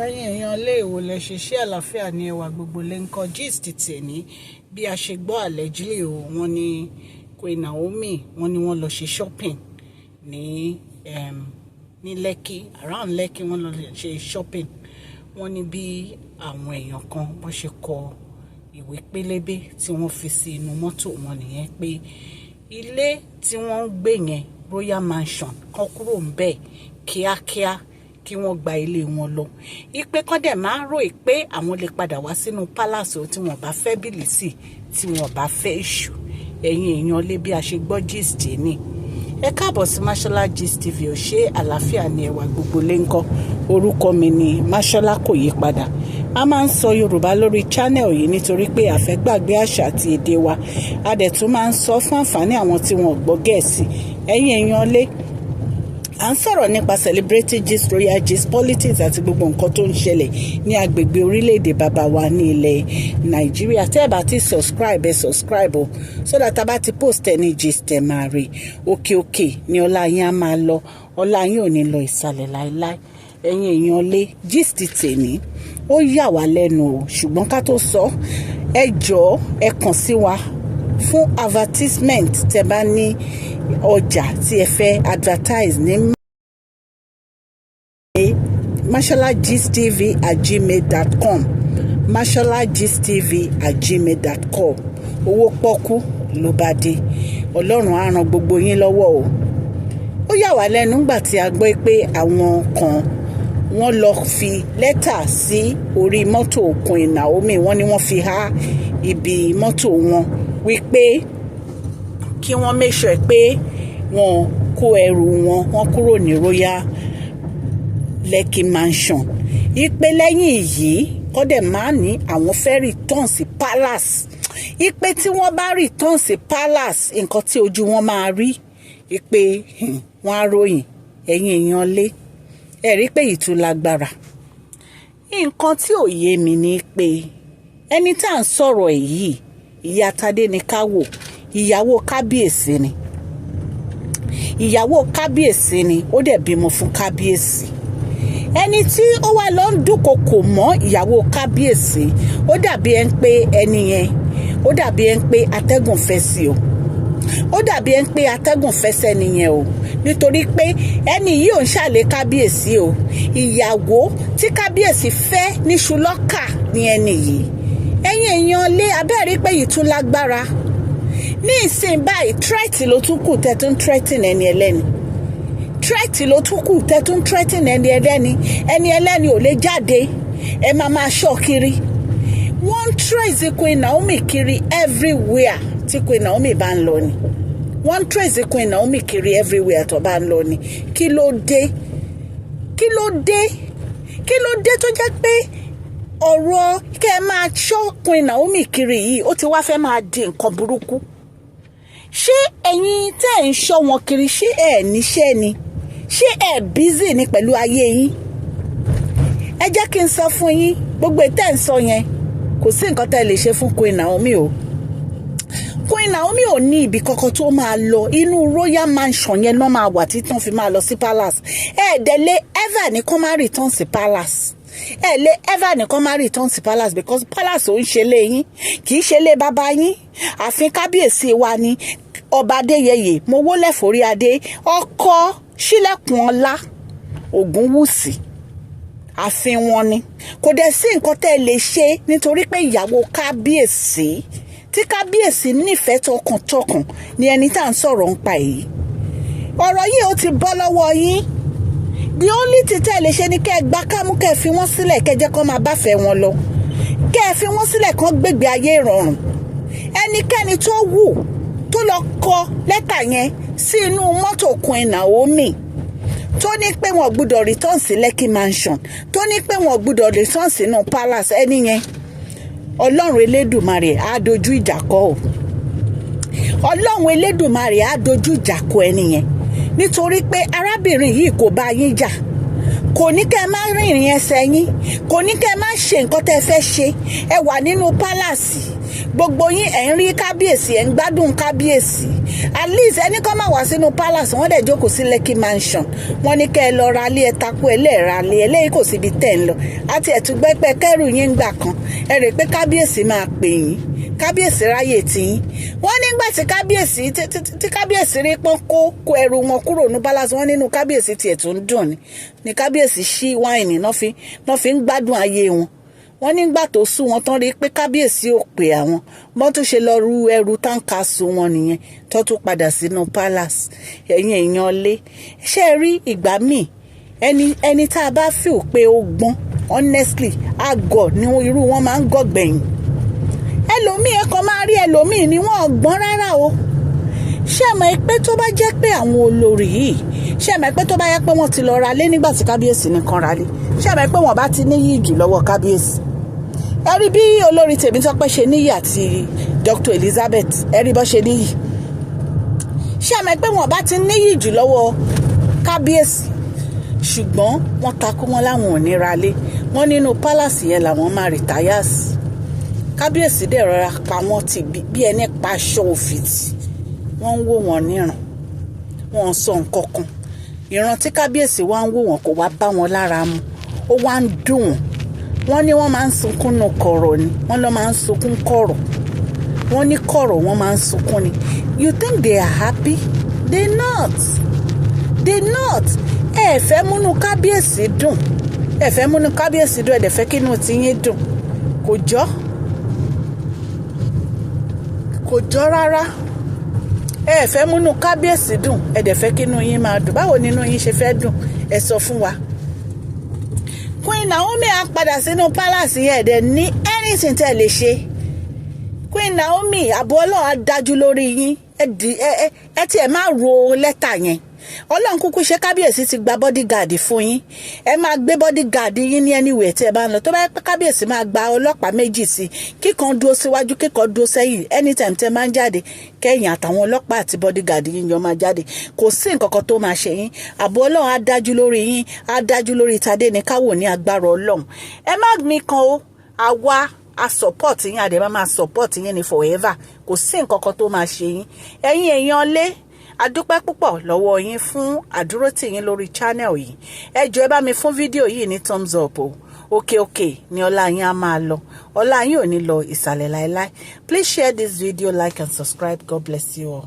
ẹ̀yin èèyàn ilé ìwò lẹ ṣe ṣé àlàáfíà ní ẹwà gbogbo lè ń kọ gist tèmi bí a ṣe gbọ́ allegedly o wọ́n ní Queen Naomi wọ́n ní wọ́n lọ ṣe shopping ní ní Lekki around Lekki wọ́n lọ ṣe shopping wọ́n ní bí àwọn èèyàn kan wọ́n ṣe kọ ìwé pélébé tí wọ́n fi sí inú mọ́tò wọn nìyẹn pé ilé tí wọ́n ń gbé yẹn Royal Mansion kan kúrò ń bẹ̀ kíákíá kí wọ́n gba ilé wọn lọ ìpè kan dẹ̀ máa rò pé àwọn lè padà wá sínú palace tí wọ́n bá fẹ́ bìlìsì tí wọ́n bá fẹ́ èṣù ẹ̀yin èèyàn lé bí a ṣe gbọ́ gist ni ẹ káàbọ̀ sí Mashola Gist TV ò ṣe àlàáfíà ní ẹwà gbogbo lè ń kọ́ orúkọ mi ni Mashola kò yí padà a máa ń sọ Yorùbá lórí channel yìí nítorí pé a fẹ́ gbàgbé àṣà àti èdè wa a dẹ̀ tún máa ń sọ fún àǹfààní àwọn tí wọn ò gbọ́ Gẹ̀ẹ́sì ẹ̀yin èèyàn lé à ń sọ̀rọ̀ nípa celebrity gist royal gist politics àti gbogbo nǹkan tó ń ṣẹlẹ̀ ní agbègbè orílẹ̀-èdè bàbá wa ní ilẹ̀ Nàìjíríà tẹ́ ẹ bá ti subscribe o so that a bá ti post ẹni gist ẹ máa rí òkè ni ọlá yín á máa lọ ọlá yín ò ní lọ ìsàlẹ̀ láéláé ẹ̀yin èèyàn lé gist tèmi ó yà wá lẹ́nu o ṣùgbọ́n ká tó sọ ẹ jọ̀ọ́ ẹ kàn sí wa fún advertisement tẹ́ bá ní ọjà tí ẹ fẹ́ advertise ní masholagistv@gmail.com masholagistv@gmail.com owó pọ́kú ló bá dé Ọlọ́run á ràn gbogbo yín lọ́wọ́ o ó yà wá lẹ́nu nígbà tí a gbọ́ pé àwọn kan wọ́n lọ fi lẹ́tà sí orí mọ́tò Queen Naomi wọ́n ní wọ́n fi há ibi mọ́tò wọn wípé kí wọ́n make sure pé wọ́n kó ẹrù wọn kúrò ní Royal Lekki Mansion ìpè lẹ́yìn yìí kọ́dẹ̀ máa ní àwọn fẹ́ return sí palace ìpè tí wọ́n bá return sí palace nǹkan tí ojú wọn máa rí ìpè wọn á ròyìn ẹ̀yin èèyàn lé ẹ̀rí pé ìtúlágbára nǹkan tí ò yé mi ni pé ẹni tá à ń sọ̀rọ̀ ẹ̀ yìí ìyá Tadé ni ká wò ìyàwó kábíyèsí ni ó dẹ̀ bímọ fún kábíyèsí ẹni tí ó wá lọ ń dúnkokò mọ́ ìyàwó kábíyèsí ó dàbí ẹni pé ẹni yẹn ó dàbí ẹni pé atẹ́gùn fẹ́ sí o ó dàbí ẹni pé atẹ́gùn fẹ́ sẹ́ni yẹn o nítorí pé ẹni yìí ò ń ṣàlè kábíyèsí o ìyàwó tí kábíyèsí fẹ́ níṣu lọ́kà ni ẹni yìí ẹ̀yin èèyàn lé abẹ́rẹ́ pé yìí tún lágbára ní ìsìn báyìí tírẹ́tì ló tún kù tẹ́ tún tírẹ́tìn ẹni ẹlẹ́ni tírẹ́tì ló tún kù tẹ́ tún tírẹ́tìn ẹni ẹlẹ́ni ò lè jáde ẹ máa ṣọ́ kiri wọ́n ń tírẹ́sì Queen Naomi kiri everywhere tí Queen Naomi bá ń lọ ni wọ́n ń tírẹ́sì Queen Naomi kiri everywhere tó bá ń lọ ni kí ló dé tó jẹ́ pé ọ̀rọ̀ kẹ́ ẹ máa ṣọ́ Queen Naomi kiri yìí ó ti wá fẹ́ máa di nǹkan burúkú ṣé ẹ̀yin tẹ́ ẹ̀ ń ṣọ́ wọn kiri ṣé ẹ̀ níṣẹ́ ni ṣé ẹ̀ bízì ni pẹ̀lú ayé yín ẹ jẹ́ kí n sọ fún yín gbogbo ètò ẹ̀ ń sọ yẹn kò sí nǹkan tẹ́ ẹ lè ṣe fún Queen Naomi o Queen Naomi ò ní ibi kankan tó máa lọ inú Royal Mansion yẹn náà máa wà títí wọ́n fi máa lọ sí palace ẹ̀ẹ́dẹ̀lé ever ní kó má return sí palace ẹ lè ever nìkan má return sí palace because palace ò ń ṣe lé yín kì í ṣe lé bàbá yín ààfin kábíyèsí wa ni ọba Adéyẹyè mo wólẹ̀ forí adé ọkọ Ṣílẹ̀kùn Ọlá Ògúnwùsì ààfin wọn ni kò dẹ̀ sí nǹkan tẹ́ ẹ lè ṣe nítorí pé ìyàwó kábíyèsí tí kábíyèsí nífẹ̀ẹ́ tọkàntọkàn ni ẹni tá à ń sọ̀rọ̀ ń pa èyí ọ̀rọ̀ yìí ó ti bọ́ lọ́wọ́ yín the only thing tẹ́ ẹ lè ṣe ni kẹ́ ẹ gbá kámú kẹ́ ẹ fi wọ́n sílẹ̀ kẹ́ ẹ jẹ́ kó máa báfẹ́ wọn lọ kẹ́ ẹ fi wọ́n sílẹ̀ kán gbégbé ayé ìrọ̀rùn ẹnikẹ́ni tó wù tó lọ kọ lẹ́tà yẹn sí inú mọ́tò Queen Naomi tó ní pé wọn gbọ́dọ̀ return sí Lekki Mansion tó ní pé wọn gbọ́dọ̀ return sínú palace ẹni yẹn Ọlọ́run Elédùmarè á dojú ìjà kọ o Ọlọ́run Elédùmarè á dojú ìjà kọ ẹni yẹn nítorí pé arábìnrin yìí kò bá yín jà kò ní kẹ́ ẹ má rìnrìn ẹsẹ̀ yín kò ní kẹ́ ẹ má ṣe nǹkan tẹ́ ẹ fẹ́ ṣe ẹ wà nínú pálàsì gbogbo yín ẹ̀ ń rí kábíyèsí ẹ̀ ń gbádùn kábíyèsí at least ẹni kan máa wá sínú palace wọ́n dẹ̀ jókòó sí Lekki mansion wọ́n ní kẹ́ ẹ lọ ra ilé ẹ takú ẹ lẹ́ẹ̀ra ilé eléyìí kò síbi tẹ̀ ń lọ àti ẹ̀túgbẹ́pẹ́ kẹ́rù yín gbà kan ẹ rè pé kábíyèsí máa pè yín kábíyèsí ráyè tiyín wọ́n nígbà tí kábíyèsí rí pọ́n kó ẹrù wọn kúrò ní palace wọ́n nínú kábíyèsí tiẹ̀ tó ń dùn ní kábíyèsí ṣí wáìnì náà fi ń gbádùn ayé wọn wọ́n nígbà tó sú wọn tán rí pé kábíyèsí ò pè àwọn bọ́n tún ṣe lọ ru ẹrù táǹkà sú wọn nìyẹn tó tún padà sínú palace ẹ̀yin èèyàn lé ṣé ẹ rí ìgbà míì ẹni tá a bá feel pé ó gbọ́n honestly àgọ̀ ni irú wọn máa ń gọ̀ gbẹ̀yìn ẹlòmíì ẹ̀kọ́ máa rí ẹlòmíì ni wọ́n gbọ́n rárá o ṣé ẹ mọ̀ pé tó bá jẹ́ pé àwọn olórí yìí ṣé ẹ mọ̀ pé tó bá yẹ pé wọ́n ti lọ ra lé nígbà tí kábíyèsí nìkan ra lé ṣé ẹ mọ̀ pé wọ́n bá ti níyì jù lọ́wọ́ kábíyèsí ẹ rí bí olórí Tèmítọ́pẹ́ ṣe níyì àti Dr. Elizabeth ẹ rí bó ṣe níyì ṣé ẹ mọ̀ pé wọ́n bá ti níyì jù lọ́wọ́ kábíyèsí ṣùgbọ́n wọ́n takú wọn láwọn ò ní ra lé wọ́n nínú palace yẹn làwọn máa rìtáyàs kábíyèsí dẹ̀ rọra pa wọ́n ti bí ẹni pa aṣọ òfìtì wọ́n ń wò wọ́n níran wọ́n sọ nǹkan kan ìran tí kábíyèsí wá ń wò wọ́n kò wá bá wọn lára mu ó wá ń dùn wọ́n ní wọ́n máa ń sunkún nù kọ̀rọ̀ ni wọ́n lọ́ máa ń sunkún kọ̀rọ̀ wọ́n ní kọ̀rọ̀ wọ́n máa ń sunkún ni you think they are happy they not ẹ fẹ́ múnú kábíyèsí dùn ẹ dẹ̀ fẹ́ kínú tiyín dùn kò jọ rárá ẹ fẹ́ múnú kábíyèsí dùn ẹ dẹ̀ fẹ́ kínú yín máa dùn báwo nínú yín ṣe fẹ́ dùn ẹ sọ fún wa. Queen Naomi á padà sínú palace yẹn ẹ̀dẹ̀ ní anything tẹ́ lè ṣe Queen Naomi àbọ̀ Ọlọ́run á dájú lórí yín ẹ tiẹ̀ má ro lẹ́tà yẹn Ọlọ́run kúkú ṣe kábíyèsí ti gba bodyguard fún yín ẹ máa gbé bodyguard yín ní anywhere tí ẹ bá ń lọ tó bá yẹ pé kábíyèsí máa gba ọlọ́pàá méjì sí kíkan dúró síwájú kíkan dúró sẹ́yìn anytime tẹ́ máa ń jáde kẹ́yìn àtàwọn ọlọ́pàá àti bodyguard yín jọ máa jáde kò sí nǹkan kan tó máa ṣe yín ààbò Ọlọ́run á dájú lórí yín á dájú lórí Tadé ní káwò ní agbára Ọlọ́run ẹ má mi kan o àwa a support yín àdé máa support yín ní forever kò sí nǹkan kan tó máa ṣe yín ẹ̀yin èèyàn lé adúpẹ́ púpọ̀ lọ́wọ́ yín fún àdúrótì yín lórí channel yìí ẹ jọ̀ọ́ ẹ bá mi fún fídíò yìí ní thumbs up o òkè ni ọlá yín á máa lọ ọlá yín ò ní lọ ìsàlẹ̀ láéláé please share this video like and subscribe God bless you all.